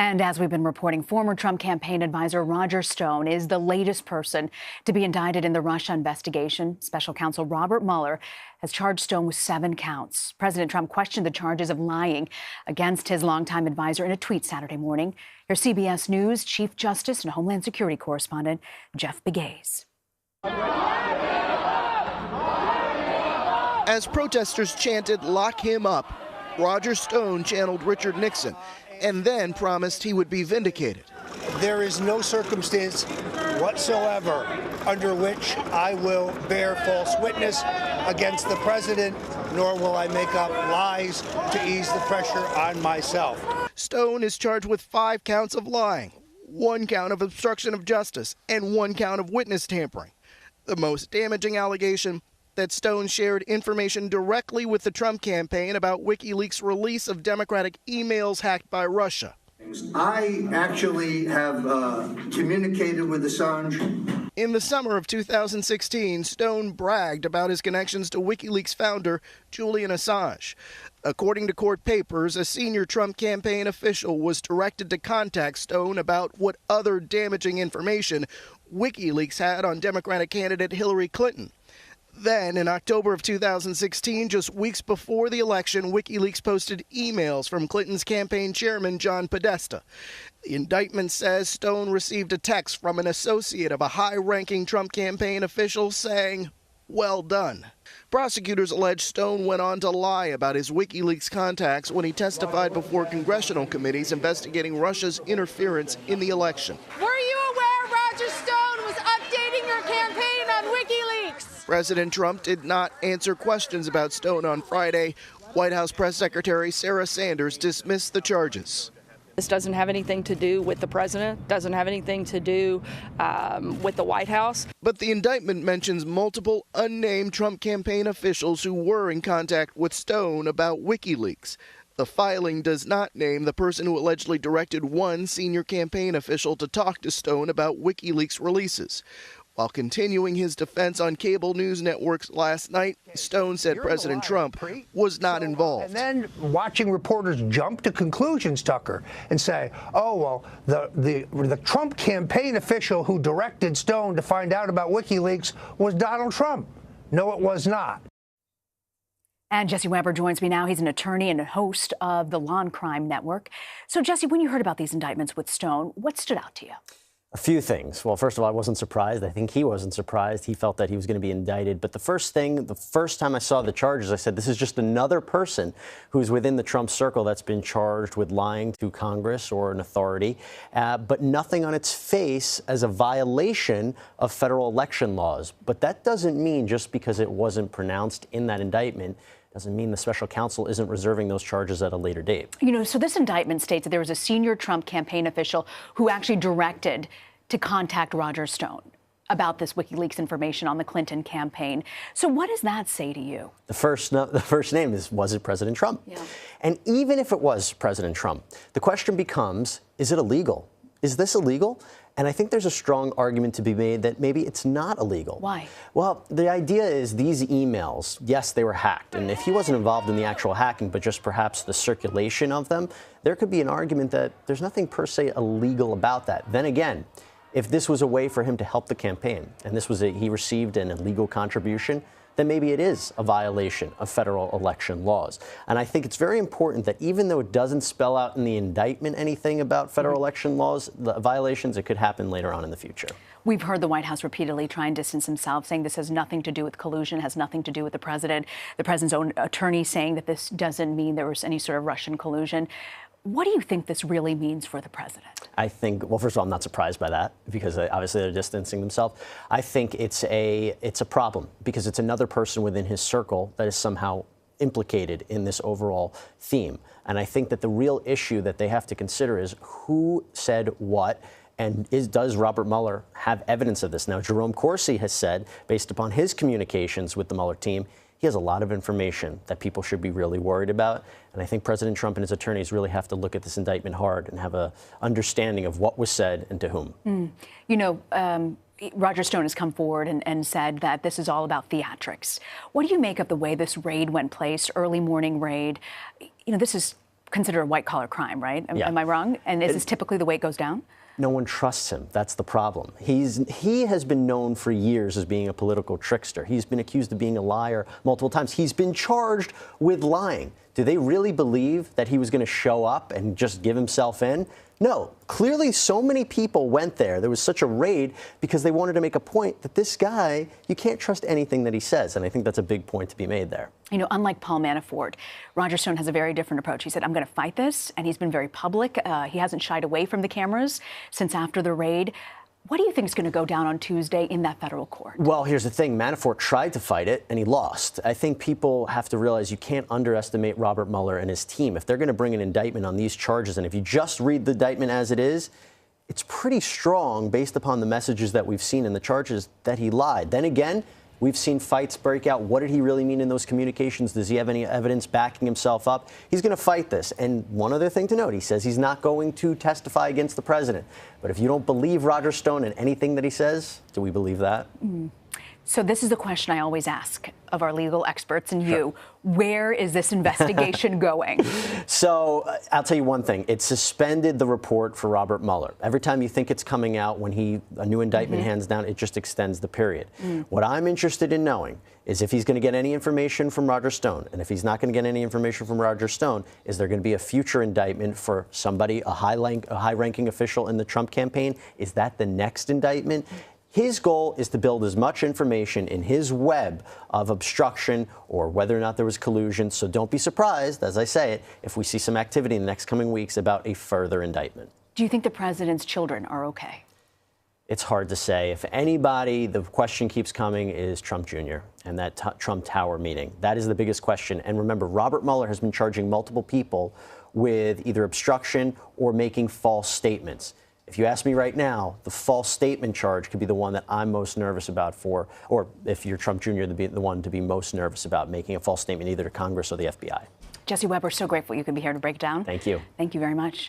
And as we've been reporting, former Trump campaign advisor Roger Stone is the latest person to be indicted in the Russia investigation. Special counsel Robert Mueller has charged Stone with 7 counts. President Trump questioned the charges of lying against his longtime advisor in a tweet Saturday morning. Here's CBS News Chief Justice and Homeland Security correspondent Jeff Begays. As protesters chanted, "Lock him up," Roger Stone channeled Richard Nixon and then promised he would be vindicated. There is no circumstance whatsoever under which I will bear false witness against the president, nor will I make up lies to ease the pressure on myself. Stone is charged with 5 counts of lying, 1 count of obstruction of justice, and 1 count of witness tampering. The most damaging allegation: that Stone shared information directly with the Trump campaign about WikiLeaks' release of Democratic emails hacked by Russia. I actually have communicated with Assange. In the summer of 2016, Stone bragged about his connections to WikiLeaks founder Julian Assange. According to court papers, a senior Trump campaign official was directed to contact Stone about what other damaging information WikiLeaks had on Democratic candidate Hillary Clinton. Then, in October of 2016, just weeks before the election, WikiLeaks posted emails from Clinton's campaign chairman, John Podesta. The indictment says Stone received a text from an associate of a high-ranking Trump campaign official saying, "Well done." Prosecutors allege Stone went on to lie about his WikiLeaks contacts when he testified before congressional committees investigating Russia's interference in the election. Were you aware Roger Stone was updating your campaign on WikiLeaks? President Trump did not answer questions about Stone on Friday. White House Press Secretary Sarah Sanders dismissed the charges. This doesn't have anything to do with the president, doesn't have anything to do with the White House. But the indictment mentions multiple unnamed Trump campaign officials who were in contact with Stone about WikiLeaks. The filing does not name the person who allegedly directed one senior campaign official to talk to Stone about WikiLeaks releases. While continuing his defense on cable news networks last night, Stone said President Trump was not involved. And then watching reporters jump to conclusions, Tucker, and say, oh, well, the Trump campaign official who directed Stone to find out about WikiLeaks was Donald Trump. No, it was not. And Jesse Weber joins me now. He's an attorney and a host of the Law and Crime Network. So, Jesse, when you heard about these indictments with Stone, what stood out to you? A few things. Well, first of all, I wasn't surprised. I think he wasn't surprised. He felt that he was going to be indicted. But the first time I saw the charges, I said, this is just another person who's within the Trump circle that's been charged with lying to Congress or an authority, but nothing on its face as a violation of federal election laws. But that doesn't mean just because it wasn't pronounced in that indictment doesn't mean the special counsel isn't reserving those charges at a later date. You know, so this indictment states that there was a senior Trump campaign official who actually directed to contact Roger Stone about this WikiLeaks information on the Clinton campaign. So what does that say to you? The first name was it President Trump? Yeah. And even if it was President Trump, the question becomes, is it illegal? Is this illegal? And I think there's a strong argument to be made that maybe it's not illegal. Why? Well, the idea is these emails, yes, they were hacked. And if he wasn't involved in the actual hacking, but just perhaps the circulation of them, there could be an argument that there's nothing per se illegal about that. Then again, if this was a way for him to help the campaign and he received an illegal contribution, then maybe it is a violation of federal election laws. And I think it's very important that even though it doesn't spell out in the indictment anything about federal election laws, the violations, it could happen later on in the future. We've heard the White House repeatedly try and distance himself, saying this has nothing to do with collusion, has nothing to do with the president's own attorney saying that this doesn't mean there was any sort of Russian collusion. What do you think this really means for the president? I think, well, first of all, I'm not surprised by that because obviously they're distancing themselves. I think it's a problem because it's another person within his circle that is somehow implicated in this overall theme. And I think that the real issue that they have to consider is who said what. And does Robert Mueller have evidence of this? Now, Jerome Corsi has said, based upon his communications with the Mueller team, he has a lot of information that people should be really worried about. And I think President Trump and his attorneys really have to look at this indictment hard and have an understanding of what was said and to whom. You know, Roger Stone has come forward and said that this is all about theatrics. What do you make of the way this raid went place, early morning raid? You know, this is considered a white-collar crime, right? Yeah. Am I wrong? And is this typically the way it goes down? No one trusts him. That's the problem. He has been known for years as being a political trickster. He's been accused of being a liar multiple times. He's been charged with lying. Do they really believe that he was going to show up and just give himself in? No. Clearly, so many people went there. There was such a raid because they wanted to make a point that this guy, you can't trust anything that he says. And I think that's a big point to be made there. You know, unlike Paul Manafort, Roger Stone has a very different approach. He said, I'm going to fight this. And he's been very public. He hasn't shied away from the cameras since after the raid. What do you think is going to go down on Tuesday in that federal court? Well, here's the thing. Manafort tried to fight it, and he lost. I think people have to realize you can't underestimate Robert Mueller and his team. If they're going to bring an indictment on these charges, and if you just read the indictment as it is, it's pretty strong based upon the messages that we've seen in the charges that he lied. Then again, we've seen fights break out. What did he really mean in those communications? Does he have any evidence backing himself up? He's going to fight this. And one other thing to note, he says he's not going to testify against the president. But if you don't believe Roger Stone and anything that he says, do we believe that? So this is the question I always ask of our legal experts and you. Where is this investigation going? So I'll tell you one thing. It suspended the report for Robert Mueller. Every time you think it's coming out, when a new indictment hands down, it just extends the period. What I'm interested in knowing is if he's going to get any information from Roger Stone. And if he's not going to get any information from Roger Stone, is there going to be a future indictment for somebody, a high-ranking official in the Trump campaign? Is that the next indictment? His goal is to build as much information in his web of obstruction or whether or not there was collusion. So don't be surprised, as I say it, if we see some activity in the next coming weeks about a further indictment. Do you think the president's children are okay? It's hard to say. If anybody, the question keeps coming is Trump Jr. and that Trump Tower meeting. That is the biggest question. And remember, Robert Mueller has been charging multiple people with either obstruction or making false statements. If you ask me right now, the false statement charge could be the one that I'm most nervous about or if you're Trump Jr., the one to be most nervous about making a false statement either to Congress or the FBI. Jesse Weber, so grateful you could be here to break it down. Thank you. Thank you very much.